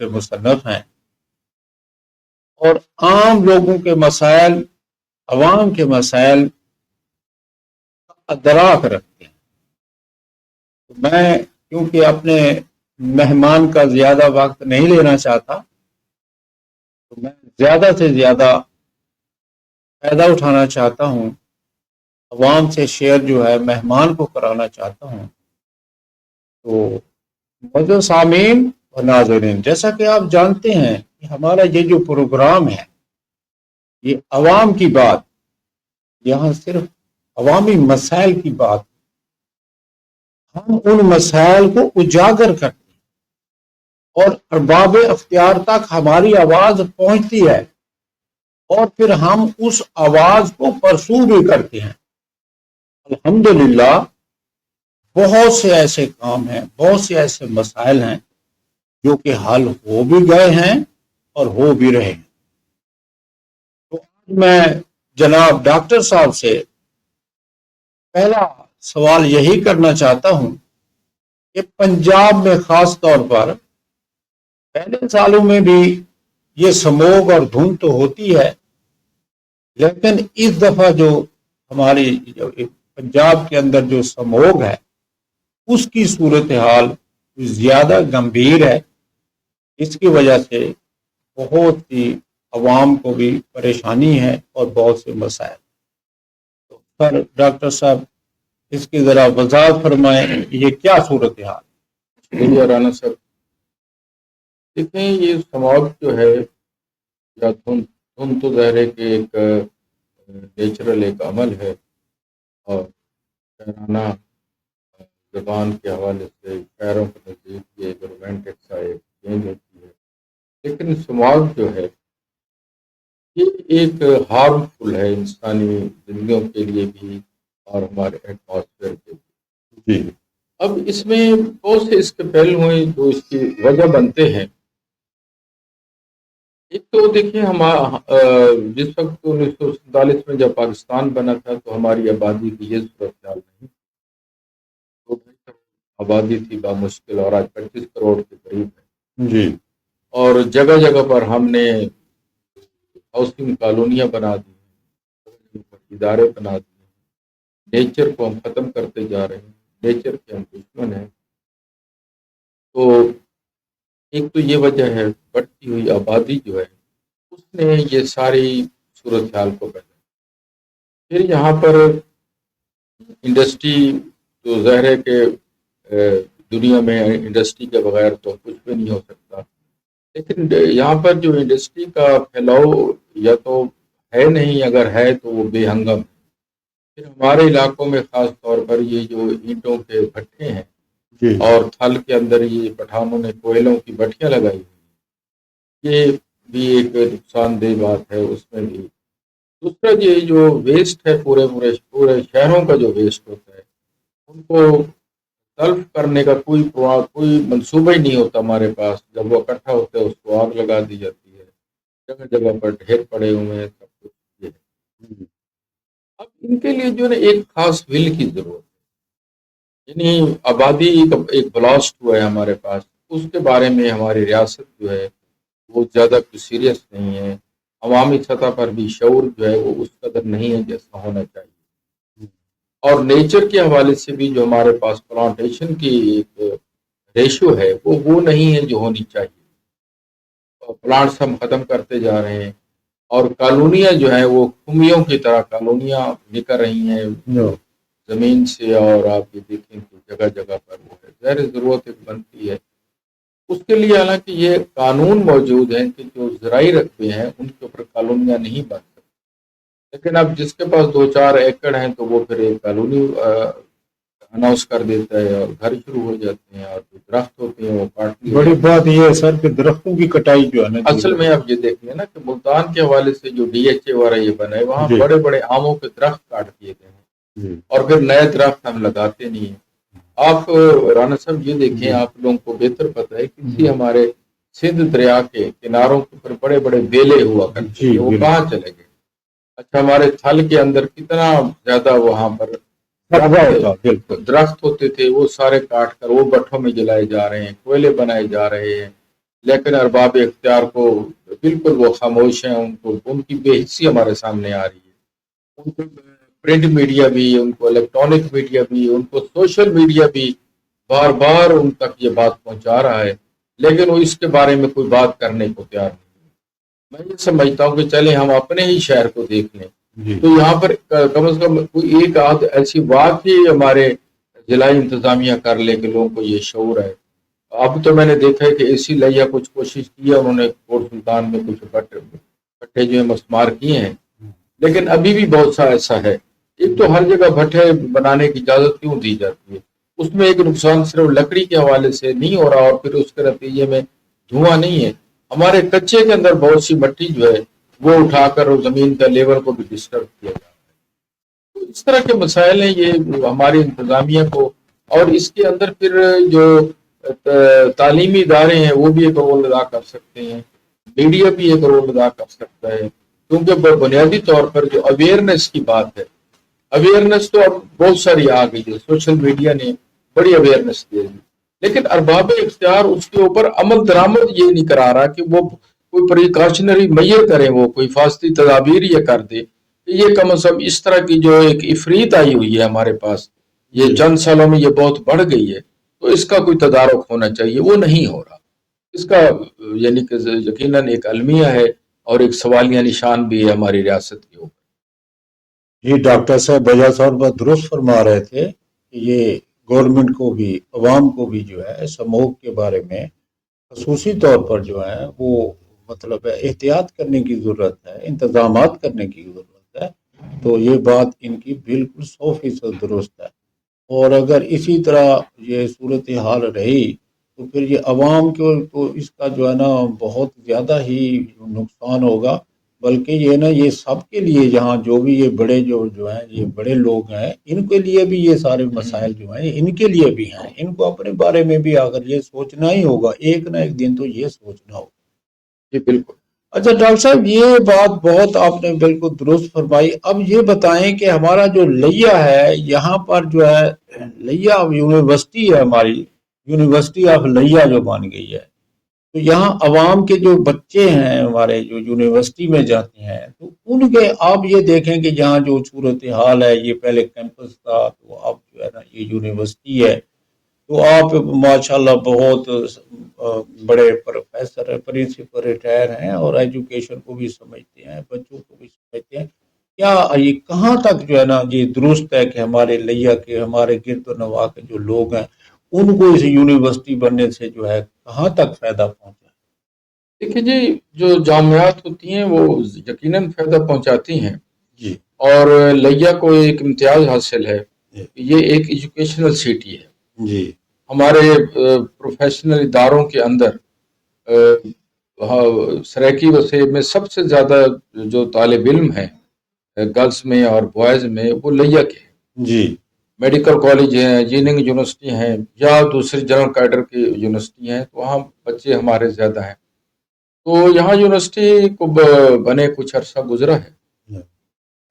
کے مصنف ہیں اور عام لوگوں کے مسائل، عوام کے مسائل ادراک رکھتے ہیں. میں کیونکہ اپنے مہمان کا زیادہ وقت نہیں لینا چاہتا، تو میں زیادہ سے زیادہ فائدہ اٹھانا چاہتا ہوں، عوام سے شیئر جو ہے مہمان کو کرانا چاہتا ہوں. تو معزز سامعین اور ناظرین، جیسا کہ آپ جانتے ہیں کہ ہمارا یہ جو پروگرام ہے یہ عوام کی بات، یہاں صرف عوامی مسائل کی بات. ہم ان مسائل کو اجاگر کرتے ہیں اور ارباب اختیار تک ہماری آواز پہنچتی ہے اور پھر ہم اس آواز کو پرسو بھی کرتے ہیں. الحمدللہ بہت سے ایسے کام ہیں، بہت سے ایسے مسائل ہیں جو کہ حل ہو بھی گئے ہیں اور ہو بھی رہے ہیں. تو آج میں جناب ڈاکٹر صاحب سے پہلا سوال یہی کرنا چاہتا ہوں کہ پنجاب میں خاص طور پر پہلے سالوں میں بھی یہ سموگ اور دھند تو ہوتی ہے، لیکن اس دفعہ جو ہماری پنجاب کے اندر جو سموگ ہے اس کی صورتحال زیادہ گمبھیر ہے. اس کی وجہ سے بہت سی عوام کو بھی پریشانی ہے اور بہت سے مسائل. تو سر ڈاکٹر صاحب اس کی ذرا وضاحت فرمائیں، یہ کیا صورتحال؟ شکریہ رانا صاحب. دیکھیں، یہ سماگ جو ہے یا دھند تو ظاہر ہے کہ ایک نیچرل ایک عمل ہے اور شاعرانہ زبان کے حوالے سے شاعروں کے نزدیک یہ ایک رومانٹک سا ایک چینج ہوتی ہے. لیکن سماگ جو ہے یہ ایک ہارمفل ہے انسانی زندگیوں کے لیے بھی اور ہمارے ایٹماسفیئر کے لیے. جی. اب اس میں بہت سے اس کے پہلو ہیں جو اس کی وجہ بنتے ہیں. ایک تو دیکھیں، ہم جس وقت 1947 میں جب پاکستان بنا تھا تو ہماری آبادی کی یہ صورتحال نہیں، تو آبادی تھی بامشکل، اور آج 25 کروڑ کے قریب ہے. جی. اور جگہ جگہ پر ہم نے ہاؤسنگ کالونیاں بنا دی ہیں، ادارے بنا دیے ہیں. نیچر کو ہم ختم کرتے جا رہے ہیں، نیچر کے ہم دشمن ہیں. تو ایک تو یہ وجہ ہے، بڑھتی ہوئی آبادی جو ہے اس نے یہ ساری صورتحال کو پیدا. پھر یہاں پر انڈسٹری تو ظاہر ہے کہ دنیا میں انڈسٹری کے بغیر تو کچھ بھی نہیں ہو سکتا. لیکن یہاں پر جو انڈسٹری کا پھیلاؤ یا تو ہے نہیں، اگر ہے تو وہ بے ہنگم ہے. پھر ہمارے علاقوں میں خاص طور پر یہ جو اینٹوں کے بھٹے ہیں جی. اور تھل کے اندر یہ پٹھانوں نے کوئلوں کی بھٹیاں لگائی ہوئی، یہ بھی ایک نقصان دہ بات ہے. اس میں بھی دوسرا یہ جو ویسٹ ہے، پورے شہروں کا جو ویسٹ ہوتا ہے ان کو تلف کرنے کا کوئی منصوبہ ہی نہیں ہوتا ہمارے پاس. جب وہ اکٹھا ہوتا ہے اس کو آگ لگا دی جاتی ہے، جگہ جگہ پر ڈھیر پڑے ہوئے ہیں سب کچھ. یہ ہے اب ان کے لیے جو ہے ایک خاص ول کی ضرورت ہے. یعنی آبادی ایک بلاسٹ ہوا ہے ہمارے پاس، اس کے بارے میں ہماری ریاست جو ہے وہ زیادہ کچھ سیریس نہیں ہے. عوامی سطح پر بھی شعور جو ہے وہ اس قدر نہیں ہے جیسا ہونا چاہیے. اور نیچر کے حوالے سے بھی جو ہمارے پاس پلانٹیشن کی ایک ریشو ہے وہ نہیں ہے جو ہونی چاہیے. پلانٹس ہم ختم کرتے جا رہے ہیں اور کالونیاں جو ہیں وہ خمیوں کی طرح کالونیاں نکل رہی ہیں زمین سے. اور آپ یہ دیکھیں کہ جگہ جگہ پر وہ ہے، ظاہر ضرورت ایک بنتی ہے اس کے لیے. حالانکہ یہ قانون موجود ہیں کہ جو زرعی رقبے ہیں ان کے اوپر کالونیاں نہیں بن سکتی، لیکن اب جس کے پاس 2-4 ایکڑ ہیں تو وہ پھر ایک کالونی اناؤنس کر دیتا ہے اور گھر شروع ہو جاتے ہیں، اور جو درخت ہوتے ہیں وہ کاٹ لیے. بڑی بات یہ ہے سر کہ درختوں کی کٹائی جو ہے نا، اصل میں آپ یہ دیکھ لیں نا کہ ملتان کے حوالے سے جو ڈی ایچ اے والا یہ بنا ہے وہاں بڑے بڑے آموں کے درخت کاٹ دیے گئے ہیں اور پھر نئے درخت ہم لگاتے نہیں ہیں. آپ رانا صاحب یہ دیکھیں، آپ لوگوں کو بہتر پتہ ہے کسی ہمارے سندھ دریا کے کناروں کے اوپر بڑے بڑے بیلے ہوا کرتے ہیں، وہ کہاں چلے گئے؟ اچھا، ہمارے تھل کے اندر کتنا زیادہ وہاں پر درخت ہوتے تھے، وہ سارے کاٹ کر وہ بٹھوں میں جلائے جا رہے ہیں، کوئلے بنائے جا رہے ہیں. لیکن ارباب اختیار کو بالکل وہ خاموش ہیں، ان کی بے حسی ہمارے سامنے آ رہی ہے. ان کو پرنٹ میڈیا بھی، ان کو الیکٹرانک میڈیا بھی، ان کو سوشل میڈیا بھی بار بار ان تک یہ بات پہنچا رہا ہے، لیکن وہ اس کے بارے میں کوئی بات کرنے کو تیار نہیں. میں یہ سمجھتا ہوں کہ چلیں ہم اپنے ہی شہر کو دیکھ لیں تو یہاں پر کم از کم کوئی ایک آدھ ایسی بات ہی ہمارے ضلعی انتظامیہ کر لے کہ لوگوں کو یہ شعور ہے. اب تو میں نے دیکھا ہے کہ اے سی لیا کچھ کوشش کی ہے، انہوں نے کوٹ سلطان میں کچھ بھٹے جو ہے مسمار کیے ہیں، لیکن ابھی بھی بہت سا ایسا ہے. ایک تو ہر جگہ بھٹے بنانے کی اجازت کیوں دی جاتی ہے؟ اس میں ایک نقصان صرف لکڑی کے حوالے سے نہیں ہو رہا اور پھر اس کے نتیجے میں دھواں نہیں ہے، ہمارے کچے کے اندر بہت سی مٹی جو ہے وہ اٹھا کر زمین کا لیول کو بھی ڈسٹرب کیا جاتا ہے. تو اس طرح کے مسائل ہیں یہ ہماری انتظامیہ کو، اور اس کے اندر پھر جو تعلیمی ادارے ہیں وہ بھی ایک رول ادا کر سکتے ہیں، میڈیا بھی ایک رول ادا کر سکتا ہے، کیونکہ بنیادی طور پر جو اویئرنیس کی بات ہے، اویئرنیس تو اب بہت ساری آ گئی ہے، سوشل میڈیا نے بڑی اویئرنیس دی ہے، لیکن ارباب اختیار اس کے اوپر عمل درآمد یہ نہیں کرا رہا کہ وہ کوئی پریکاشنری میئر کرے، وہ کوئی حفاظتی تدابیر یہ کر دے کہ یہ کم از کم اس طرح کی جو ایک افریت آئی ہوئی ہے ہمارے پاس، یہ چند سالوں میں یہ بہت بڑھ گئی ہے، تو اس کا کوئی تدارک ہونا چاہیے، وہ نہیں ہو رہا. اس کا یعنی کہ یقیناً ایک المیہ ہے اور ایک سوالیہ نشان بھی ہے ہماری ریاست کے اوپر. جی ڈاکٹر صاحب بجا صاحب بہت درست فرما رہے تھے کہ یہ گورنمنٹ کو بھی، عوام کو بھی جو ہے سموگ کے بارے میں خصوصی طور پر جو ہے وہ مطلب احتیاط کرنے کی ضرورت ہے، انتظامات کرنے کی ضرورت ہے. تو یہ بات ان کی بالکل 100% درست ہے، اور اگر اسی طرح یہ صورتحال رہی تو پھر یہ عوام کو تو اس کا جو ہے نا بہت زیادہ ہی نقصان ہوگا. بلکہ یہ نا یہ سب کے لیے، جہاں جو بھی یہ بڑے جو ہیں یہ بڑے لوگ ہیں، ان کے لیے بھی یہ سارے مسائل جو ہیں ان کے لیے بھی ہیں. ان کو اپنے بارے میں بھی اگر یہ سوچنا ہی ہوگا، ایک نہ ایک دن تو یہ سوچنا ہوگا. جی بالکل. اچھا ڈاکٹر صاحب یہ بات بہت آپ نے بالکل درست فرمائی. اب یہ بتائیں کہ ہمارا جو لیا ہے یہاں پر جو ہے لیا یونیورسٹی ہے، ہماری یونیورسٹی آف لیا جو بن گئی ہے، تو یہاں عوام کے جو بچے ہیں ہمارے جو یونیورسٹی میں جاتے ہیں تو ان کے آپ یہ دیکھیں کہ جہاں جو صورتحال ہے، یہ پہلے کیمپس تھا تو اب جو ہے نا یہ یونیورسٹی ہے، تو آپ ماشاءاللہ بہت بڑے پروفیسر ہیں، پرنسپل ریٹائر ہیں اور ایجوکیشن کو بھی سمجھتے ہیں، بچوں کو بھی سمجھتے ہیں. کیا یہ کہاں تک جو ہے نا یہ درست ہے کہ ہمارے لیا کے، ہمارے گرد و نواح کے جو لوگ ہیں ان کو اس یونیورسٹی بننے سے جو ہے کہاں تک فائدہ پہنچا؟ دیکھیے جی، جو جامعات ہوتی ہیں وہ یقیناً فائدہ پہنچاتی ہیں جی، اور لیا کو ایک امتیاز حاصل ہے، یہ ایک ایجوکیشنل سٹی ہے. جی، ہمارے پروفیشنل اداروں کے اندر سرائیکی وسیع میں سب سے زیادہ جو طالب علم ہیں گرلز میں اور بوائز میں وہ لیا کے ہیں. جی، میڈیکل کالج ہیں، انجینئرنگ یونیورسٹی ہیں یا دوسری جنرل کیڈر کی یونیورسٹی ہیں، تو وہاں بچے ہمارے زیادہ ہیں. تو یہاں یونیورسٹی کو بنے کچھ عرصہ گزرا ہے.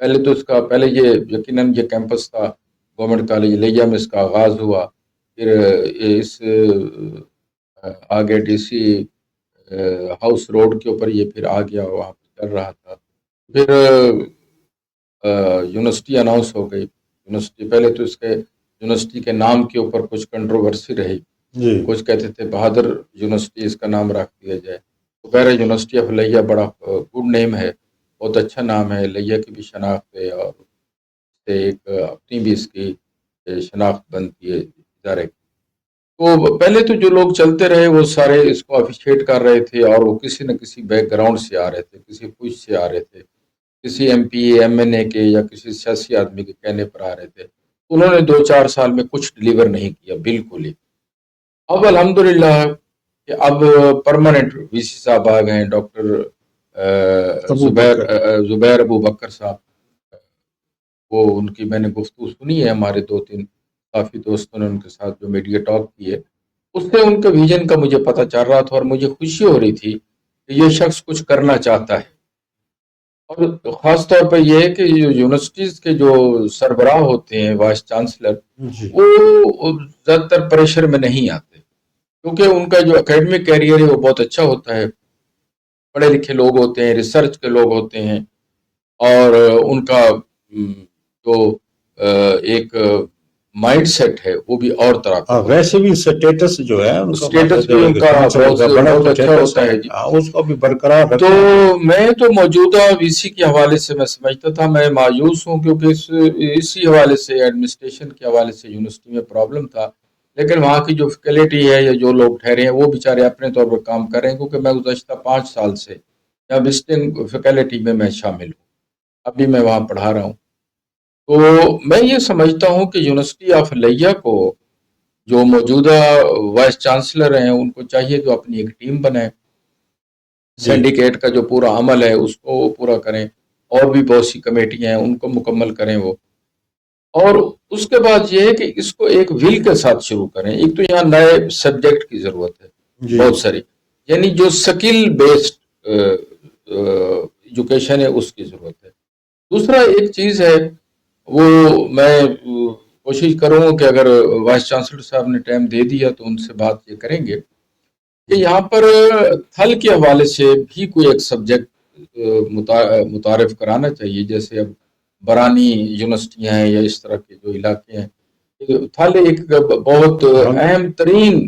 پہلے تو اس کا پہلے یہ یقیناً یہ کیمپس تھا گورنمنٹ کالج لیا میں، اس کا آغاز ہوا، پھر اس آگے ڈی سی ہاؤس روڈ کے اوپر یہ پھر آ گیا، وہاں پہ چل رہا تھا. پھر یونیورسٹی اناؤنس ہو گئی. یونیورسٹی پہلے تو اس کے یونیورسٹی کے نام کے اوپر کچھ کنٹروورسی رہی، کچھ کہتے تھے بہادر یونیورسٹی اس کا نام رکھ دیا جائے. تو خیر یونیورسٹی آف لیا بڑا گڈ نیم ہے، بہت اچھا نام ہے، لیا کی بھی شناخت ہے اور ایک اپنی بھی اس کی شناخت بنتی ہے ادارے کی. تو پہلے تو جو لوگ چلتے رہے وہ سارے اس کو اپریشیٹ کر رہے تھے اور وہ کسی نہ کسی بیک گراؤنڈ سے آ رہے تھے، کسی پوچھ سے آ رہے تھے، کسی ایم پی ایم این اے کے یا کسی سیاسی آدمی کے کہنے پر آ رہے تھے. انہوں نے 2-4 سال میں کچھ ڈلیور نہیں کیا بالکل ہی. اب الحمدللہ کہ اب پرماننٹ وی سی صاحب آ گئے ہیں، ڈاکٹر زبیر ابو بکر صاحب. وہ ان کی میں نے گفتگو سنی ہے، ہمارے 2-3 کافی دوستوں نے ان کے ساتھ جو میڈیا ٹاک کی ہے، اس سے ان کے ویژن کا مجھے پتہ چل رہا تھا اور مجھے خوشی ہو رہی تھی کہ یہ شخص کچھ کرنا چاہتا ہے. اور خاص طور پہ یہ ہے کہ یونیورسٹیز کے جو سربراہ ہوتے ہیں، وائس چانسلر، وہ زیادہ تر پریشر میں نہیں آتے. کیونکہ ان کا جو اکیڈمک کیریئر ہے وہ بہت اچھا ہوتا ہے، پڑھے لکھے لوگ ہوتے ہیں، ریسرچ کے لوگ ہوتے ہیں، اور ان کا جو ایک مائنڈ سیٹ ہے وہ بھی اور طرح کا ویسے بھی سٹیٹس جو ہے ان کا اسٹیٹس بھی ان کا بہت اچھا ہوتا ہے جی، اس کو بھی برقرار تو میں تو موجودہ وی سی کے حوالے سے میں سمجھتا تھا، میں مایوس ہوں کیونکہ اسی حوالے سے ایڈمنسٹریشن کے حوالے سے یونیورسٹی میں پرابلم تھا، لیکن وہاں کی جو فیکلٹی ہے یا جو لوگ ٹھہرے ہیں وہ بیچارے اپنے طور پر کام کر رہے ہیں، کیونکہ میں گزشتہ 5 سال سے یا وزٹنگ فیکلٹی میں شامل ہوں، ابھی میں وہاں پڑھا رہا ہوں۔ تو میں یہ سمجھتا ہوں کہ یونیورسٹی آف لیہ کو جو موجودہ وائس چانسلر ہیں ان کو چاہیے کہ اپنی ایک ٹیم بنائیں، سینڈیکیٹ کا جو پورا عمل ہے اس کو پورا کریں، اور بھی بہت سی کمیٹیاں ہیں ان کو مکمل کریں وہ، اور اس کے بعد یہ ہے کہ اس کو ایک ول کے ساتھ شروع کریں۔ ایک تو یہاں نئے سبجیکٹ کی ضرورت ہے بہت ساری، یعنی جو سکل بیسڈ ایجوکیشن ہے اس کی ضرورت ہے۔ دوسرا ایک چیز ہے وہ میں کوشش کروں گا کہ اگر وائس چانسلر صاحب نے ٹائم دے دیا تو ان سے بات یہ کریں گے کہ یہاں پر تھل کے حوالے سے بھی کوئی ایک سبجیکٹ متعارف کرانا چاہیے، جیسے اب برانی یونیورسٹیاں ہیں یا اس طرح کے جو علاقے ہیں۔ تھل ایک بہت اہم ترین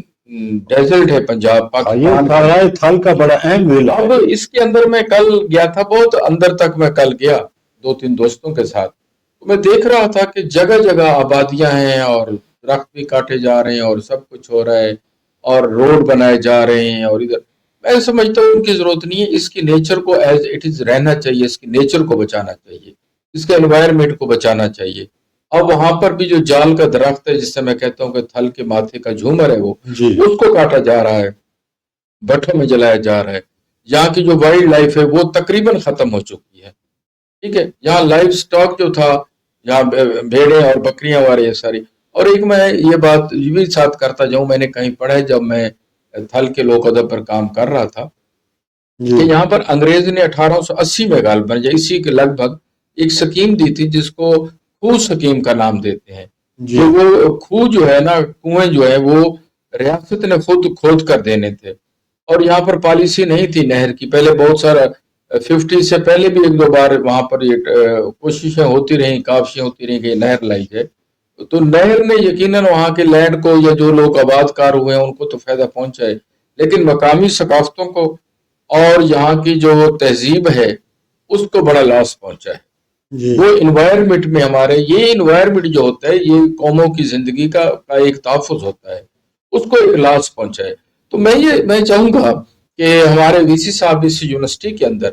ڈیزرٹ ہے پنجاب پاکستان، تھل کا بڑا اہم ضلع ہے۔ اب اس کے اندر میں کل گیا تھا، بہت اندر تک میں کل گیا 2-3 دوستوں کے ساتھ، تو میں دیکھ رہا تھا کہ جگہ جگہ آبادیاں ہیں اور درخت بھی کاٹے جا رہے ہیں اور سب کچھ ہو رہا ہے اور روڈ بنائے جا رہے ہیں، اور ادھر میں سمجھتا ہوں ان کی ضرورت نہیں ہے، اس کی نیچر کو ایز اٹ از رہنا چاہیے، اس کی نیچر کو بچانا چاہیے، اس کے انوائرمنٹ کو بچانا چاہیے۔ اب وہاں پر بھی جو جال کا درخت ہے جس سے میں کہتا ہوں کہ تھل کے ماتھے کا جھومر ہے وہ اس کو کاٹا جا رہا ہے، بٹھوں میں جلایا جا رہا ہے۔ یہاں کی جو وائلڈ لائف ہے وہ تقریباً ختم ہو چکی ہے، ٹھیک ہے، یہاں لائف سٹاک جو تھا، یہاں بھیڑیں اور بکریاں وغیرہ یہ ساری۔ اور ایک میں یہ بات یہ بھی ساتھ کرتا جاؤں، میں نے کہیں پڑھا ہے جب میں تھل کے لوک ادب پر کام کر رہا تھا کہ یہاں پر انگریز نے 1880 میں غالباً یا اسی کے لگ بھگ ایک سکیم دی تھی جس کو خوہ سکیم کا نام دیتے ہیں، جو وہ خوہ جو ہے نا، کنویں جو ہے وہ ریاست نے خود کھود کر دینے تھے، اور یہاں پر پالیسی نہیں تھی نہر کی۔ پہلے بہت سارا 50 سے پہلے بھی 1-2 بار وہاں پر یہ کوششیں ہوتی رہیں، کاوشیں ہوتی رہیں کہ نہر لائی جائے، تو نہر نے یقیناً وہاں کے لینڈ کو یا جو لوگ آباد کار ہوئے ہیں ان کو تو فائدہ پہنچا ہے، لیکن مقامی ثقافتوں کو اور یہاں کی جو تہذیب ہے اس کو بڑا لاس پہنچا ہے۔ وہ انوائرمنٹ میں ہمارے یہ انوائرمنٹ جو ہوتا ہے یہ قوموں کی زندگی کا ایک تحفظ ہوتا ہے، اس کو ایک لاس پہنچا ہے۔ تو میں چاہوں گا کہ ہمارے وی سی صاحب اس یونیورسٹی کے اندر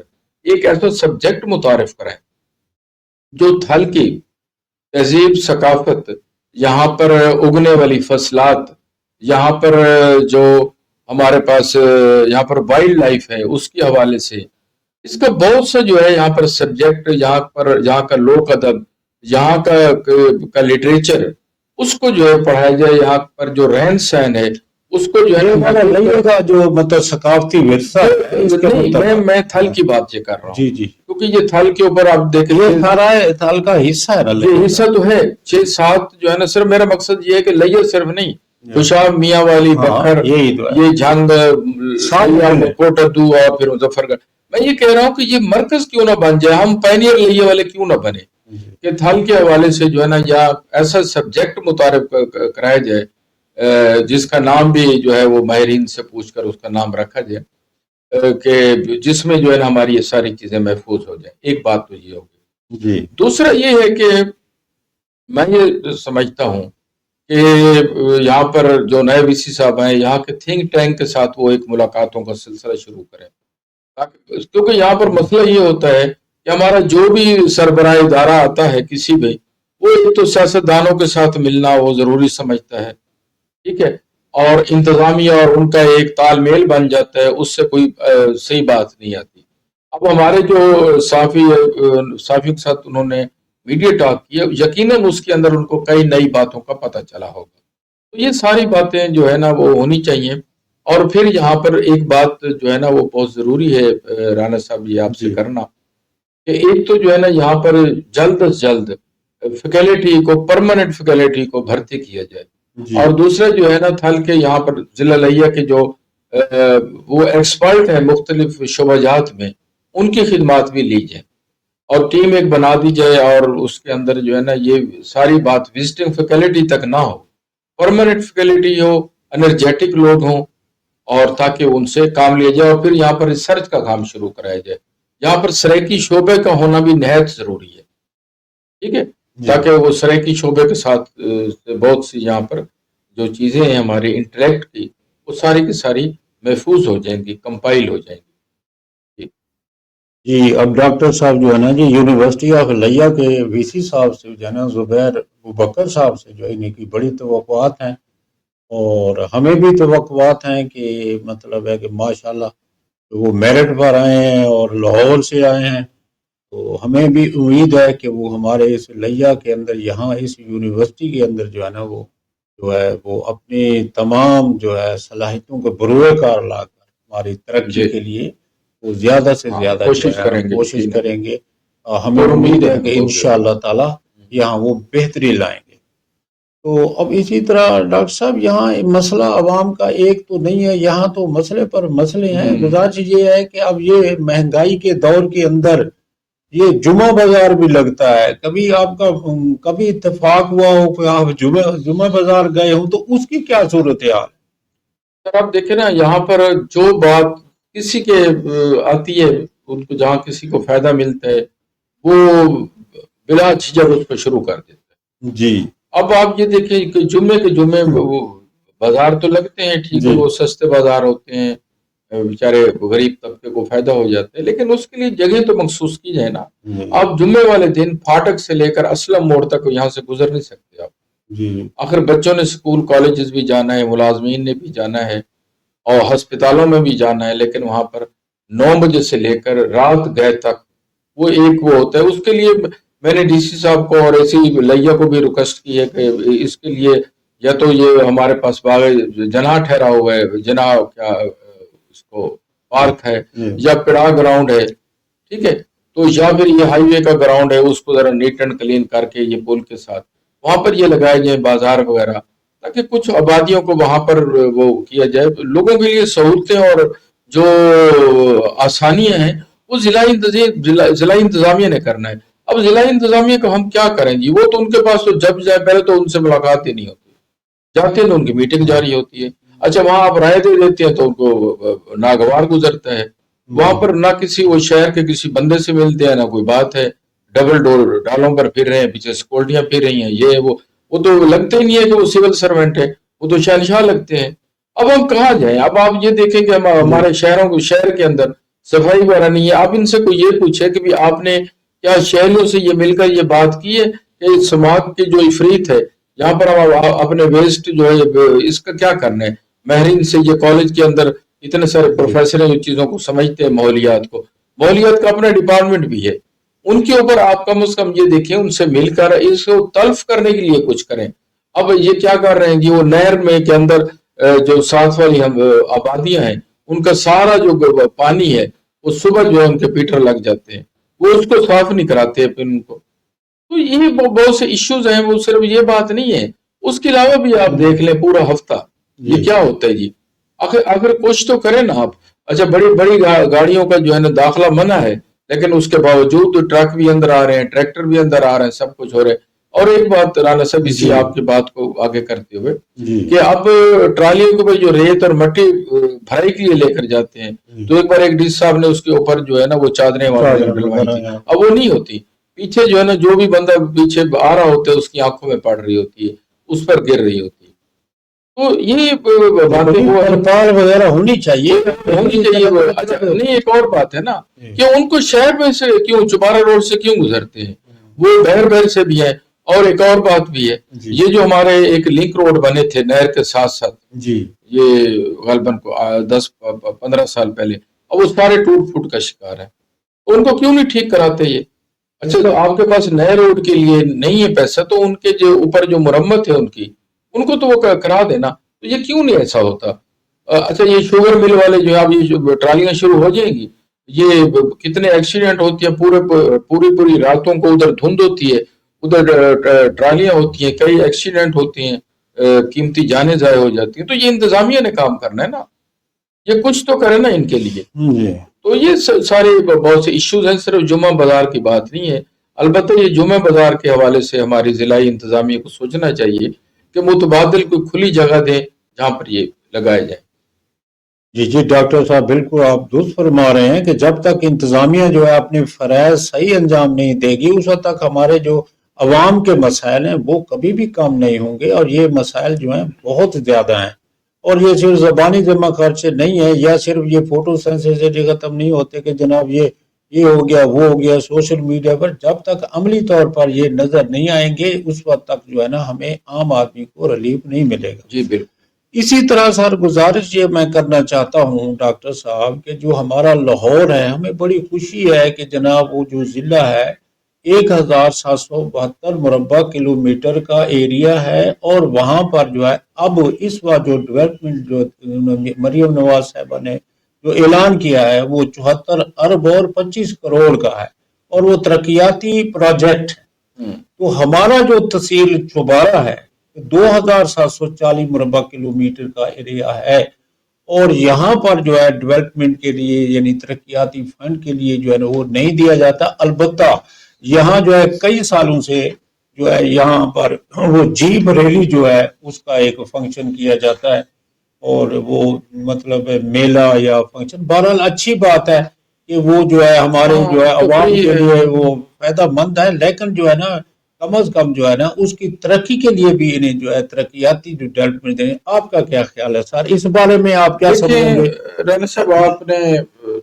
ایک ایسا سبجیکٹ متعارف کریں جو تھل کی تہذیب، ثقافت، یہاں پر اگنے والی فصلات، یہاں پر جو ہمارے پاس یہاں پر وائلڈ لائف ہے اس کے حوالے سے اس کا بہت سا جو ہے یہاں پر سبجیکٹ، یہاں کا لوک ادب، یہاں کا لٹریچر، اس کو جو ہے پڑھایا جائے، یہاں پر جو رہن سہن ہے اس کو جو ہے جو مطلب ثقافتی ورثہ ہے، میں تھل کی بات یہ کر رہا ہوں، جی کیونکہ یہ تھل کے اوپر آپ دیکھیں یہ سارا تھل کا حصہ ہے، یہ حصہ تو ہے 6-7 جو ہے نا، صرف میرا مقصد یہ ہے کہ لیہ صرف نہیں، خوشاب، میاں والی، بکھر، یہ جھنگ، کوٹدو اور پھر مظفر گڑھ، میں یہ کہہ رہا ہوں کہ یہ مرکز کیوں نہ بن جائے، ہم پائنیئر لیے والے کیوں نہ بنے کہ تھل کے حوالے سے جو ہے نا یا ایسا سبجیکٹ متعارف کرایا جائے جس کا نام بھی جو ہے وہ ماہرین سے پوچھ کر اس کا نام رکھا جائے کہ جس میں جو ہے نا ہماری یہ ساری چیزیں محفوظ ہو جائیں۔ ایک بات تو یہ ہوگی۔ دوسرا یہ ہے کہ میں یہ سمجھتا ہوں کہ یہاں پر جو نئے وی سی صاحب ہیں یہاں کے تھنک ٹینک کے ساتھ وہ ایک ملاقاتوں کا سلسلہ شروع کریں، کیونکہ یہاں پر مسئلہ یہ ہوتا ہے کہ ہمارا جو بھی سربراہ ادارہ آتا ہے کسی بھی، وہ ایک تو سیاستدانوں کے ساتھ ملنا وہ ضروری سمجھتا ہے، ٹھیک ہے، اور انتظامیہ اور ان کا ایک تال میل بن جاتا ہے، اس سے کوئی صحیح بات نہیں آتی۔ اب ہمارے جو صحافیوں کے ساتھ انہوں نے میڈیا ٹاک کیا، یقیناً اس کے اندر ان کو کئی نئی باتوں کا پتہ چلا ہوگا، تو یہ ساری باتیں جو ہے نا وہ ہونی چاہیے۔ اور پھر یہاں پر ایک بات جو ہے نا وہ بہت ضروری ہے رانا صاحب یہ آپ سے کرنا کہ ایک تو جو ہے نا یہاں پر جلد از جلد فیکلٹی کو، پرماننٹ فیکلٹی کو بھرتی کیا جائے، جی اور دوسرے جو ہے نا تھل کے یہاں پر ضلع لیا کے جو وہ ایکسپرٹ ہیں مختلف شعبہ جات میں، ان کی خدمات بھی لی جائیں اور ٹیم ایک بنا دی جائے، اور اس کے اندر جو ہے نا یہ ساری بات وزٹنگ فیکلٹی تک نہ ہو، پرماننٹ فیکلٹی ہو، انرجیٹک لوگ ہوں، اور تاکہ ان سے کام لیا جائے، اور پھر یہاں پر ریسرچ کا کام شروع کرایا جائے. یہاں پر سرائکی شعبے کا ہونا بھی نہایت ضروری ہے، ٹھیک ہے، جی تاکہ وہ سرائکی شعبے کے ساتھ بہت سی یہاں پر جو چیزیں ہیں ہماری انٹریکٹ کی، وہ ساری کی ساری محفوظ ہو جائیں گی، کمپائل ہو جائیں گی. جی. اب ڈاکٹر صاحب جو ہے نا جی یونیورسٹی آف لیا کے وی سی صاحب سے جو ہے نا زبیر ابوبکر صاحب سے جو ہے ان کی بڑی توقعات ہیں، اور ہمیں بھی توقعات ہیں کہ مطلب ہے کہ ماشاءاللہ وہ میرٹ پر آئے ہیں اور لاہور سے آئے ہیں، تو ہمیں بھی امید ہے کہ وہ ہمارے اس لیا کے اندر یہاں اس یونیورسٹی کے اندر جو ہے نا وہ جو ہے وہ اپنی تمام جو ہے صلاحیتوں کو بروئے کار لا کر ہماری ترقی جی کے لیے وہ زیادہ سے زیادہ جو کوشش ہے کریں گے، کوشش جی، کریں گے. ہمیں اور امید ہے ہم کہ کو انشاءاللہ تعالی یہاں وہ بہتری لائیں گے. تو اب اسی طرح ڈاکٹر صاحب یہاں مسئلہ عوام کا ایک تو نہیں ہے، یہاں تو مسئلے پر مسئلے ہیں. گزارش یہ ہے کہ اب یہ مہنگائی کے دور کے اندر یہ جمعہ بازار بھی لگتا ہے، کبھی آپ کا کبھی اتفاق ہوا ہو کہ آپ جمعہ بازار گئے ہوں تو اس کی کیا صورتحال؟ سر آپ دیکھیں نا یہاں پر جو بات کسی کے آتی ہے، ان کو جہاں کسی کو فائدہ ملتا ہے وہ بلا جھجک اس کو شروع کر دیتا ہے. جی اب آپ یہ دیکھیں کہ جمعے کے جمعے وہ بازار تو لگتے ہیں، ٹھیک ہے، جی وہ سستے بازار ہوتے ہیں، بیچارے غریب طبقے کو فائدہ ہو جاتا ہے، لیکن اس کے لیے جگہ تو مخصوص کی جائے نا. آپ جمعے والے دن پھاٹک سے لے کر اسلم موڑ تک یہاں سے گزر نہیں سکتے آپ. جی آخر بچوں نے سکول کالجز بھی جانا ہے، ملازمین نے بھی جانا ہے، اور ہسپتالوں میں بھی جانا ہے، لیکن وہاں پر 9 بجے سے لے کر رات گئے تک وہ ایک وہ ہوتا ہے. اس کے لیے میں نے ڈی سی صاحب کو اور ایسی لیا کو بھی ریکویسٹ کی ہے کہ اس کے لیے یا تو یہ ہمارے پاس باغ جناح ٹھہرا ہوا ہے، جناح کیا اس کو پارک ہے، یا پڑا گراؤنڈ ہے، ٹھیک ہے، تو یا پھر یہ ہائی وے کا گراؤنڈ ہے، اس کو ذرا نیٹ اینڈ کلین کر کے یہ پول کے ساتھ وہاں پر یہ لگائے جائیں بازار وغیرہ، تاکہ کچھ آبادیوں کو وہاں پر وہ کیا جائے. لوگوں کے لیے سہولتیں اور جو آسانیاں ہیں وہ ضلع انتظامیہ نے کرنا ہے. اب ضلع انتظامیہ کو ہم کیا کریں جی، وہ تو ان کے پاس تو جب جائے پہلے تو ان سے ملاقات ہی نہیں ہوتی، جاتے ہیں تو ان کی میٹنگ جاری ہوتی ہے. اچھا وہاں آپ رائے دے دیتے ہیں تو ان کو ناگوار گزرتا ہے. وہاں پر نہ کسی وہ شہر کے کسی بندے سے ملتے ہیں، نہ کوئی بات ہے، ڈبل ڈور ڈالوں پر پھر رہے ہیں، پیچھے سیکورٹیاں پھر رہی ہیں، یہ وہ تو لگتے ہی نہیں ہے کہ وہ سول سروینٹ ہے، وہ تو شہنشاہ لگتے ہیں. اب ہم کہاں جائیں؟ اب آپ یہ دیکھیں کہ ہمارے شہر کے اندر صفائی وغیرہ نہیں ہے. آپ ان سے کوئی یہ پوچھے کہ آپ نے کیا شہریوں سے یہ مل کر یہ بات کی ہے کہ سماج کی جو افریت ہے یہاں پر ہم اپنے ویسٹ جو ہے اس کا کیا کرنا ہے؟ ماہرین سے یہ کالج کے اندر اتنے سارے پروفیسر ہیں جو چیزوں کو سمجھتے ہیں، ماحولیات کا اپنا ڈپارٹمنٹ بھی ہے، ان کے اوپر آپ کم از کم یہ دیکھیں ان سے مل کر اس کو تلف کرنے کے لیے کچھ کریں. اب یہ کیا کر رہے ہیں کہ وہ نہر میں کے اندر جو ساتھ والی آبادیاں ہیں ان کا سارا جو پانی ہے وہ صبح جو ہے ان کے پیٹر لگ جاتے ہیں، وہ اس کو صاف نہیں کراتے پھر ان کو. تو یہ بہت سے ایشوز ہیں، وہ صرف یہ بات نہیں ہے، اس کے علاوہ بھی آپ دیکھ لیں پورا ہفتہ یہ کیا ہوتا ہے جی. اگر کچھ تو کریں نا آپ. اچھا بڑی گاڑیوں کا جو ہے نا داخلہ منع ہے، لیکن اس کے باوجود ٹرک بھی اندر آ رہے ہیں، ٹریکٹر بھی اندر آ رہے ہیں، سب کچھ ہو رہا ہے. اور ایک بات رانا صاحب اسی آپ کی بات کو آگے کرتے ہوئے کہ اب ٹرالیوں کے جو ریت اور مٹی بھرائی کے لیے لے کر جاتے ہیں تو ایک بار ایک ڈی صاحب نے اس کے اوپر جو ہے نا وہ چادریں ڈلوائی تھی، اب وہ نہیں ہوتی. پیچھے جو ہے نا جو بھی بندہ پیچھے آ رہا ہوتا ہے اس کی آنکھوں میں پڑ رہی ہوتی ہے، اس پر گر رہی ہوتی ہے. تو یہ باتیں وغیرہ ہونی چاہیے. اچھا نہیں، ایک اور بات ہے نا کہ ان کو شہر میں سے کیوں چپارا روڈ سے کیوں گزرتے ہیں، وہ بہر سے بھی ہے. اور ایک اور بات بھی ہے، یہ جو ہمارے ایک لنک روڈ بنے تھے نہر کے ساتھ ساتھ، یہ غالباً کو 10-15 سال پہلے، اب وہ سارے ٹوٹ پھوٹ کا شکار ہے. ان کو کیوں نہیں ٹھیک کراتے یہ؟ اچھا تو آپ کے پاس نئے روڈ کے لیے نہیں ہے پیسہ، تو ان کے جو اوپر جو مرمت ہے ان کو تو وہ کرا دینا. تو یہ کیوں نہیں ایسا ہوتا؟ اچھا یہ شوگر مل والے جو اب یہ ٹرالیاں شروع ہو جائیں گی، یہ کتنے ایکسیڈنٹ ہوتی ہیں، پوری راتوں کو ادھر دھند ہوتی ہے، ادھر ٹرالیاں ہوتی ہیں، کئی ایکسیڈنٹ ہوتے ہیں قیمتی جانیں ضائع ہو جاتی ہیں. تو یہ انتظامیہ نے کام کرنا ہے نا, یہ کچھ تو کرے نا ان کے لیے. جی تو یہ سارے بہت سے ایشوز ہیں, صرف جمعہ بازار کی بات نہیں ہے. البتہ یہ جمعہ بازار کے حوالے سے ہماری ضلعی انتظامیہ کو سوچنا چاہیے کہ متبادل کوئی کھلی جگہ دیں جہاں پر یہ لگائے جائیں. جی ڈاکٹر صاحب بالکل آپ درست فرما رہے ہیں کہ جب تک انتظامیہ جو ہے اپنے فرائض صحیح انجام نہیں دے گی اس وقت تک ہمارے جو عوام کے مسائل ہیں وہ کبھی بھی کم نہیں ہوں گے. اور یہ مسائل جو ہیں بہت زیادہ ہیں, اور یہ صرف زبانی جمع خرچے نہیں ہے, یا صرف یہ فوٹو سینسیٹی ختم نہیں ہوتے کہ جناب یہ ہو گیا وہ ہو گیا سوشل میڈیا پر. جب تک عملی طور پر یہ نظر نہیں آئیں گے اس وقت تک جو ہے نا ہمیں عام آدمی کو ریلیف نہیں ملے گا. جی بالکل. اسی طرح سر گزارش یہ میں کرنا چاہتا ہوں ڈاکٹر صاحب کہ جو ہمارا لاہور ہے, ہمیں بڑی خوشی ہے کہ جناب وہ جو ضلع ہے 1772 مربع کلومیٹر کا ایریا ہے, اور وہاں پر جو ہے اب اس وقت جو ڈیولپمنٹ جو مریم نواز صاحبہ نے جو اعلان کیا ہے وہ 74 ارب اور 25 کروڑ کا ہے, اور وہ ترقیاتی پروجیکٹ ہے. تو ہمارا جو تحصیل چوبارہ ہے 2740 مربع کلومیٹر کا ایریا ہے, اور یہاں پر جو ہے ڈیولپمنٹ کے لیے یعنی ترقیاتی فنڈ کے لیے جو ہے وہ نہیں دیا جاتا. البتہ یہاں جو ہے کئی سالوں سے جو ہے یہاں پر وہ جیپ ریلی جو ہے اس کا ایک فنکشن کیا جاتا ہے, اور وہ مطلب میلہ یا فنکشن. بہرحال اچھی بات ہے کہ وہ جو ہے ہمارے جو ہے عوام کے لیے وہ فائدہ مند ہے, لیکن جو ہے نا کم از کم جو ہے نا اس کی ترقی کے لیے بھی انہیں جو ہے ترقیاتی جو ڈیولپمنٹ دیں. آپ کا کیا خیال ہے سر اس بارے میں, آپ کیا سمجھیں گے؟ رانا صاحب آپ نے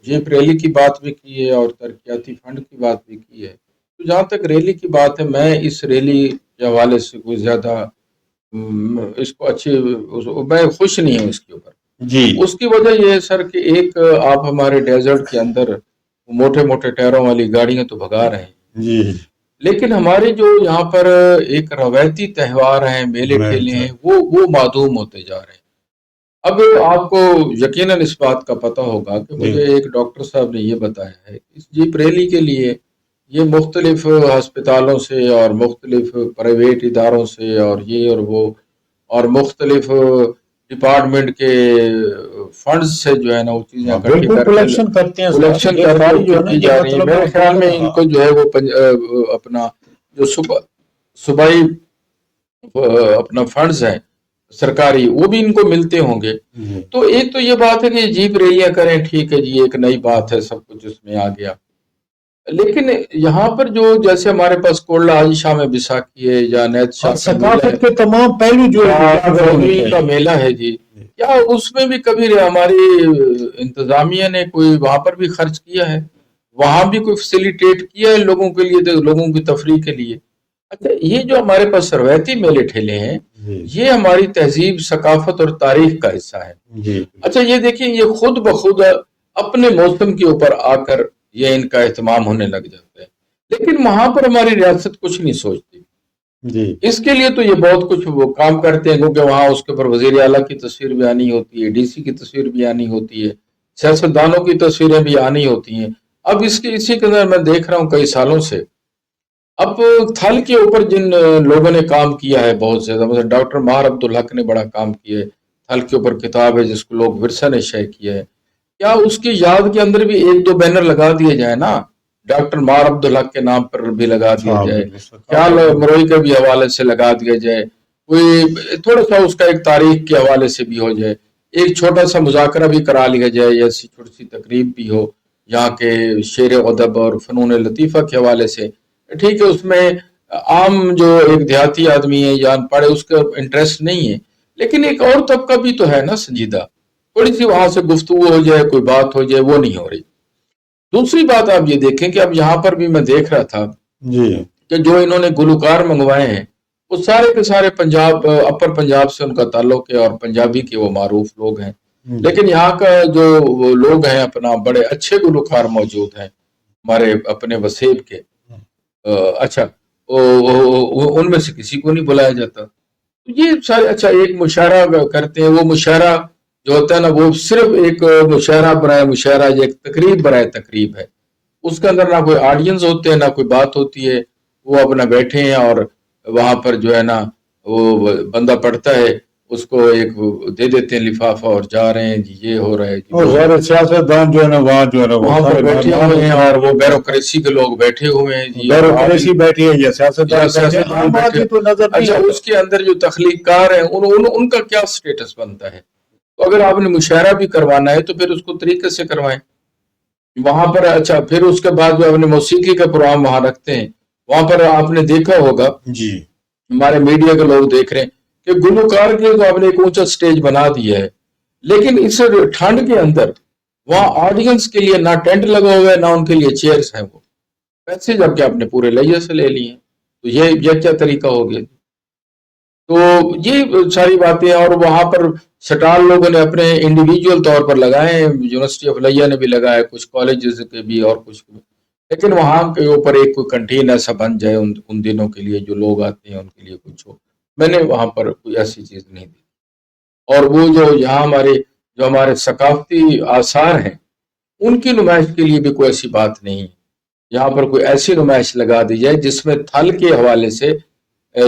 جیپ ریلی کی بات بھی کی ہے اور ترقیاتی فنڈ کی بات بھی کی ہے. تو جہاں تک ریلی کی بات ہے, میں اس ریلی کے حوالے سے کوئی زیادہ اس کو میں خوش نہیں ہوں اس کے اوپر. جی اس کی وجہ یہ ہے سر کہ ایک آپ ہمارے ڈیزرٹ کے اندر موٹے موٹے ٹائروں والی گاڑیاں تو بھگا رہے ہیں, جی لیکن ہمارے جو یہاں پر ایک روایتی تہوار ہیں, میلے ٹھیلے ہیں, وہ معدوم ہوتے جا رہے ہیں. اب آپ کو یقیناً اس بات کا پتہ ہوگا کہ مجھے ایک ڈاکٹر صاحب نے یہ بتایا ہے اس جیپ ریلی کے لیے یہ مختلف ہسپتالوں سے اور مختلف پرائیویٹ اداروں سے اور یہ اور وہ اور مختلف ڈپارٹمنٹ کے فنڈز سے جو ہے نا وہ چیزیں کلیکشن کرتے ہیں, کلیکشن کی جا رہی ہیں. میرے خیال میں ان کو جو ہے وہ اپنا جو صوبائی اپنا فنڈز ہیں سرکاری وہ بھی ان کو ملتے ہوں گے. تو ایک تو یہ بات ہے کہ جیپ ریلیاں کریں, ٹھیک ہے جی, ایک نئی بات ہے, سب کچھ اس میں آ گیا. لیکن یہاں پر جو جیسے ہمارے پاس کوڑلہ حاجی شاہ میں بیساکھی ہے یا نیت شاہ ثقافت کے تمام پہلو جو کا میلہ ہے جی, کیا اس میں بھی کبھی ہماری انتظامیہ نے کوئی وہاں پر بھی خرچ کیا ہے, وہاں بھی کوئی فیسیلیٹیٹ کیا ہے لوگوں کے لیے, لوگوں کی تفریح کے لیے؟ اچھا, یہ جو ہمارے پاس روایتی میلے ٹھیلے ہیں یہ ہماری تہذیب, ثقافت اور تاریخ کا حصہ ہے. اچھا یہ دیکھیں, یہ خود بخود اپنے موسم کے اوپر آ کر یہ ان کا اہتمام ہونے لگ جاتا ہے, لیکن وہاں پر ہماری ریاست کچھ نہیں سوچتی. اس کے لیے تو یہ بہت کچھ وہ کام کرتے ہیں, کیونکہ وہاں اس کے اوپر وزیر اعلیٰ کی تصویر بھی آنی ہوتی ہے, ڈی سی کی تصویر بھی آنی ہوتی ہے, سیاستدانوں کی تصویریں بھی آنی ہوتی ہیں. اب اسی کے اندر میں دیکھ رہا ہوں کئی سالوں سے اب تھل کے اوپر جن لوگوں نے کام کیا ہے بہت زیادہ, مثلا ڈاکٹر ماہر عبدالحق نے بڑا کام کیا ہے, تھل کے اوپر کتاب ہے جس کو لوگ ورثہ نے شائع کیا ہے, کیا اس کی یاد کے اندر بھی ایک دو بینر لگا دیے جائے نا, ڈاکٹر ماہر عبدالحق کے نام پر بھی لگا دیا جائے, خیال مروئی کے بھی حوالے سے لگا دیا جائے, کوئی تھوڑا سا اس کا ایک تاریخ کے حوالے سے بھی ہو جائے, ایک چھوٹا سا مذاکرہ بھی کرا لیا جائے, یا ایسی چھوٹی سی تقریب بھی ہو یہاں کے شعر و ادب اور فنون لطیفہ کے حوالے سے. ٹھیک ہے, اس میں عام جو ایک دیہاتی آدمی ہے یا ان پڑھے اس کا انٹرسٹ نہیں ہے, لیکن ایک اور طبقہ بھی تو ہے نا سنجیدہ, تھوڑی سی وہاں سے گفتگو ہو جائے, کوئی بات ہو جائے, وہ نہیں ہو رہی. دوسری بات آپ یہ دیکھیں کہ اب یہاں پر بھی میں دیکھ رہا تھا کہ جو انہوں نے گلوکار منگوائے ہیں وہ سارے کے سارے پنجاب, اپر پنجاب سے ان کا تعلق ہے اور پنجابی کے وہ معروف لوگ ہیں, لیکن یہاں کا جو لوگ ہیں اپنا بڑے اچھے گلوکار موجود ہیں ہمارے اپنے وسیب کے. اچھا, ان میں سے کسی کو نہیں بلایا جاتا. تو یہ سارے اچھا ایک مشاعرہ کرتے ہیں, وہ مشاعرہ جو ہوتا ہے نا وہ صرف ایک مشاعرہ برائے مشاعرہ, ایک تقریب برائے تقریب ہے, اس کے اندر نہ کوئی آڈینس ہوتے ہیں نہ کوئی بات ہوتی ہے, وہ اپنا بیٹھے ہیں اور وہاں پر جو ہے نا وہ بندہ پڑھتا ہے اس کو ایک دے دیتے ہیں لفافہ اور جا رہے ہیں جی یہ ہو رہا ہے جی اور ظاہر سیاستدان جو ہے نا وہاں پر بیٹھے ہوئے ہیں اور وہ بیوروکریسی کے لوگ بیٹھے ہوئے ہیں جی بیوروکریسی بیٹھی ہے یا سیاستدان بیٹھے ہیں، عام آدمی تو نظر نہیں اچھا آتا۔ اس کے اندر جو تخلیق کار ہیں ان کا کیا سٹیٹس بنتا ہے؟ تو اگر آپ نے مشاعرہ بھی کروانا ہے تو پھر اس کو طریقے سے کروائیں وہاں پر۔ اچھا پھر اس کے بعد جو اپنے موسیقی کا پروگرام وہاں رکھتے ہیں، وہاں پر آپ نے دیکھا ہوگا جی ہمارے میڈیا کے لوگ دیکھ رہے ہیں کہ گلوکار کے تو آپ نے ایک اونچا سٹیج بنا دیا ہے، لیکن اس ٹھنڈ کے اندر وہاں آڈینس کے لیے نہ ٹینٹ لگا ہوا ہے نہ ان کے لیے چیئرز ہیں، وہ پیسے جب کہ آپ نے پورے لئے سے لے لیے ہیں، تو یہ کیا طریقہ ہو گیا؟ تو یہ ساری باتیں، اور وہاں پر سٹال لوگوں نے اپنے انڈیویجول طور پر لگائے ہیں، یونیورسٹی آف لیا نے بھی لگایا، کچھ کالجز کے بھی اور کچھ، لیکن وہاں کے اوپر ایک کوئی کنٹین ایسا بن جائے ان دنوں کے لیے جو لوگ آتے ہیں ان کے لیے کچھ ہو۔ میں نے وہاں پر کوئی ایسی چیز نہیں دی۔ اور وہ جو یہاں ہمارے ثقافتی آثار ہیں ان کی نمائش کے لیے بھی کوئی ایسی بات نہیں ہے۔ یہاں پر کوئی ایسی نمائش لگا دی جائے جس میں تھل کے حوالے سے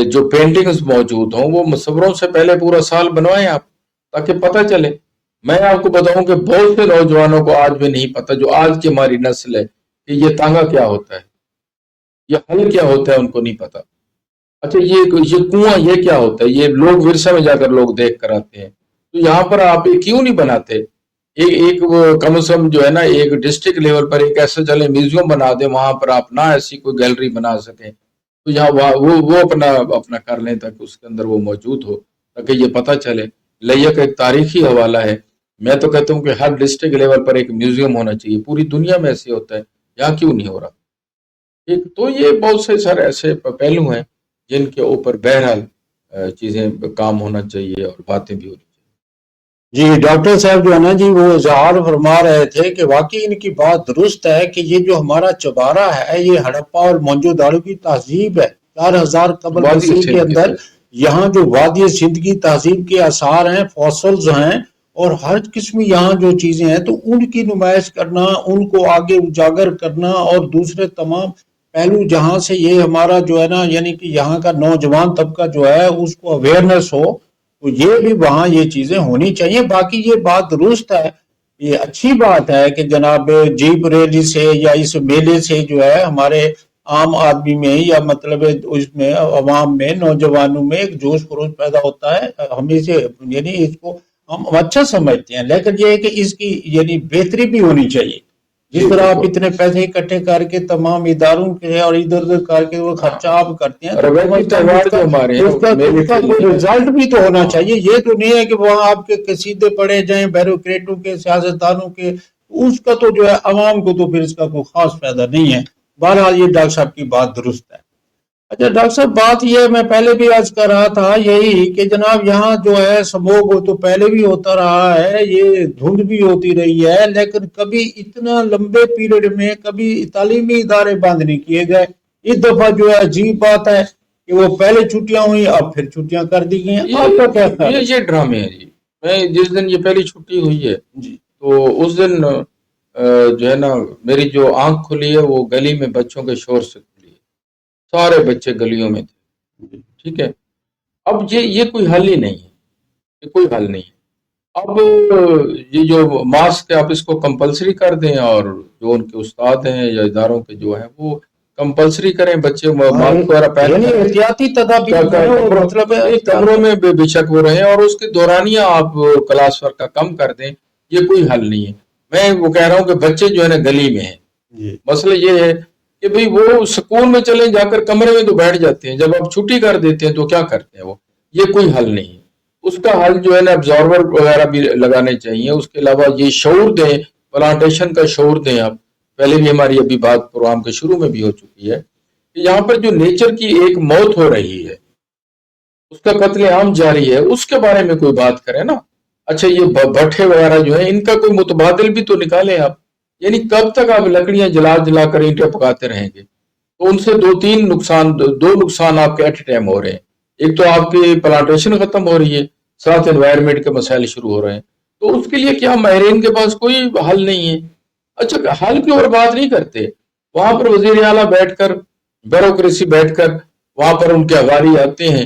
جو پینٹنگز موجود ہوں وہ مصوروں سے پہلے پورا سال بنوائیں آپ، تاکہ پتہ چلے۔ میں آپ کو بتاؤں کہ بہت سے نوجوانوں کو آج بھی نہیں پتہ، جو آج کی ہماری نسل ہے، کہ یہ تانگا کیا ہوتا ہے، یہ حل کیا ہوتا ہے، ان کو نہیں پتہ۔ اچھا یہ کنواں یہ کیا ہوتا ہے، یہ لوگ ورثہ میں جا کر لوگ دیکھ کر آتے ہیں۔ تو یہاں پر آپ یہ کیوں نہیں بناتے؟ ایک کم از کم جو ہے نا ایک ڈسٹرکٹ لیول پر ایک ایسا چلے میوزیم بنا دیں، وہاں پر آپ نہ ایسی کوئی گیلری بنا سکیں، تو یہاں وہ اپنا کر لیں تاکہ اس کے اندر وہ موجود ہو، تاکہ یہ پتہ چلے۔ لیا کا ایک تاریخی حوالہ ہے، میں تو کہتا ہوں کہ ہر ڈسٹرکٹ لیول پر ایک میوزیم ہونا چاہیے، پوری دنیا میں ایسے ہوتا ہے، یہاں کیوں نہیں ہو رہا؟ ٹھیک، تو یہ بہت سے سارے ایسے پہلو ہیں جن کے اوپر بہرحال چیزیں کام ہونا چاہیے اور باتیں بھی ہونی چاہیے۔ جی ڈاکٹر صاحب جو ہے نا جی وہ اظہار فرما رہے تھے کہ واقعی ان کی بات درست ہے کہ یہ جو ہمارا چبارہ ہے یہ ہڑپا اور موہنجو داڑو کی تہذیب ہے، 4000 قبل مسیح کے اندر یہاں جو وادی سندھ کی تہذیب کے آثار ہیں، فوسلز ہیں اور ہر قسم یہاں جو چیزیں ہیں، تو ان کی نمائش کرنا، ان کو آگے اجاگر کرنا اور دوسرے تمام پہلو جہاں سے یہ ہمارا جو ہے نا یعنی کہ یہاں کا نوجوان طبقہ جو ہے اس کو اویئرنیس ہو، تو یہ بھی وہاں یہ چیزیں ہونی چاہیے۔ باقی یہ بات درست ہے، یہ اچھی بات ہے کہ جناب جیپ ریلی سے یا اس میلے سے جو ہے ہمارے عام آدمی میں یا مطلب اس میں عوام میں نوجوانوں میں ایک جوش خروش پیدا ہوتا ہے، ہم اسے یعنی اس کو ہم اچھا سمجھتے ہیں، لیکن یہ ہے کہ اس کی یعنی بہتری بھی ہونی چاہیے۔ جس طرح آپ اتنے پیسے اکٹھے کر کے تمام اداروں کے اور ادھر ادھر کر کے وہ خرچہ آپ کرتے ہیں، تو اس کا کوئی رزلٹ بھی تو ہونا چاہیے۔ یہ تو نہیں ہے کہ وہاں آپ کے قصیدے پڑھے جائیں بیوروکریٹوں کے، سیاستدانوں کے، اس کا تو جو ہے عوام کو تو پھر اس کا کوئی خاص فائدہ نہیں ہے۔ بہرحال یہ ڈاکٹر صاحب کی بات درست ہے۔ اچھا ڈاکٹر صاحب بات یہ میں پہلے بھی عرض کر رہا تھا یہی کہ جناب یہاں جو ہے سموگ تو پہلے بھی ہوتا رہا ہے، یہ دھند بھی ہوتی رہی ہے، لیکن کبھی اتنا لمبے پیریڈ میں کبھی تعلیمی ادارے بند نہیں کیے گئے۔ اس دفعہ جو ہے عجیب بات ہے کہ وہ پہلے چھٹیاں ہوئی اب پھر چھٹیاں کر دی گئی ہیں۔ آپ کا کیا خیال ہے؟ یہ ڈرامے ہیں جی۔ میں جس دن یہ پہلی چھٹی ہوئی ہے تو اس دن جو ہے نا میری جو آنکھ کھلی ہے وہ گلی میں بچوں کے شور سے کھلی ہے، سارے بچے گلیوں میں تھے، ٹھیک ہے۔ اب یہ کوئی حل ہی نہیں ہے، یہ کوئی حل نہیں ہے۔ اب یہ جو ماسک آپ اس کو کمپلسری کر دیں اور جو ان کے استاد ہیں یا اداروں کے جو ہیں وہ کمپلسری کریں، بچے ماسک وغیرہ پہن کر احتیاطی تدابیر مطلب کمروں میں بے شک ہو رہے ہیں، اور اس کے دورانیہ آپ کلاس ورک کا کم کر دیں، یہ کوئی حل نہیں ہے۔ میں وہ کہہ رہا ہوں کہ بچے جو ہے نا گلی میں ہیں، مسئلہ یہ ہے کہ بھئی وہ سکول میں چلیں جا کر کمرے میں تو بیٹھ جاتے ہیں، جب آپ چھٹی کر دیتے ہیں تو کیا کرتے ہیں وہ، یہ کوئی حل نہیں ہے۔ اس کا حل جو ہے نا ابزارور وغیرہ بھی لگانے چاہیے، اس کے علاوہ یہ شعور دیں، پلانٹیشن کا شعور دیں۔ آپ پہلے بھی ہماری ابھی بات پروگرام کے شروع میں بھی ہو چکی ہے کہ یہاں پر جو نیچر کی ایک موت ہو رہی ہے، اس کا قتل عام جاری ہے، اس کے بارے میں کوئی بات کریں نا۔ اچھا یہ بھٹے وغیرہ جو ہیں ان کا کوئی متبادل بھی تو نکالیں آپ، یعنی کب تک آپ لکڑیاں جلا کر اینٹیں پکاتے رہیں گے؟ تو ان سے دو نقصان آپ کے ایٹ ٹائم ہو رہے ہیں۔ ایک تو آپ کی پلانٹیشن ختم ہو رہی ہے، ساتھ انوائرمنٹ کے مسائل شروع ہو رہے ہیں، تو اس کے لیے کیا ماہرین کے پاس کوئی حل نہیں ہے؟ اچھا حل کی اور بات نہیں کرتے، وہاں پر وزیر اعلیٰ بیٹھ کر، بیوروکریسی بیٹھ کر، وہاں پر ان کے اغاری آتے ہیں،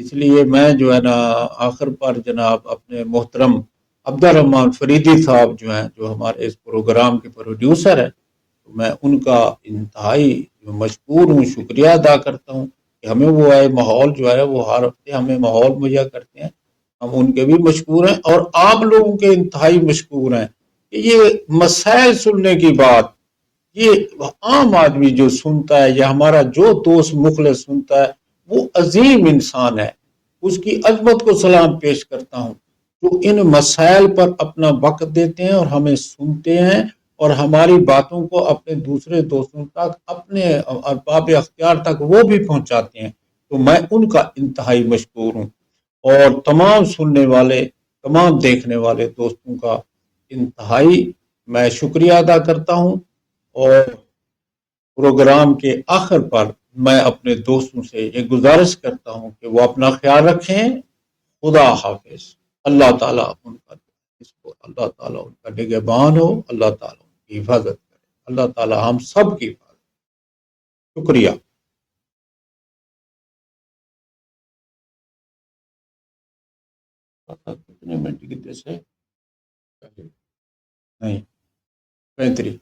اس لیے میں جو ہے نا آخر پر جناب اپنے محترم عبد الرحمان فریدی صاحب جو ہیں، جو ہمارے اس پروگرام کے پروڈیوسر ہیں، میں ان کا انتہائی مشکور ہوں، شکریہ ادا کرتا ہوں کہ ہمیں وہ ماحول جو ہے وہ ہر ہفتے ہمیں ماحول مہیا کرتے ہیں، ہم ان کے بھی مشکور ہیں اور عام لوگوں کے انتہائی مشکور ہیں کہ یہ مسائل سننے کی بات، یہ عام آدمی جو سنتا ہے یا ہمارا جو دوست مخلص سنتا ہے وہ عظیم انسان ہے، اس کی عظمت کو سلام پیش کرتا ہوں جو ان مسائل پر اپنا وقت دیتے ہیں اور ہمیں سنتے ہیں اور ہماری باتوں کو اپنے دوسرے دوستوں تک، اپنے ارباب اختیار تک وہ بھی پہنچاتے ہیں، تو میں ان کا انتہائی مشکور ہوں اور تمام سننے والے، تمام دیکھنے والے دوستوں کا انتہائی میں شکریہ ادا کرتا ہوں اور پروگرام کے آخر پر میں اپنے دوستوں سے یہ گزارش کرتا ہوں کہ وہ اپنا خیال رکھیں، خدا حافظ، اللہ تعالیٰ ان کا اللہ تعالیٰ ان کا نگہبان ہو، اللہ تعالیٰ ان کی حفاظت کرے، اللہ تعالیٰ ہم سب کی حفاظت، شکریہ۔ کتنے منٹ کی سے نہیں 35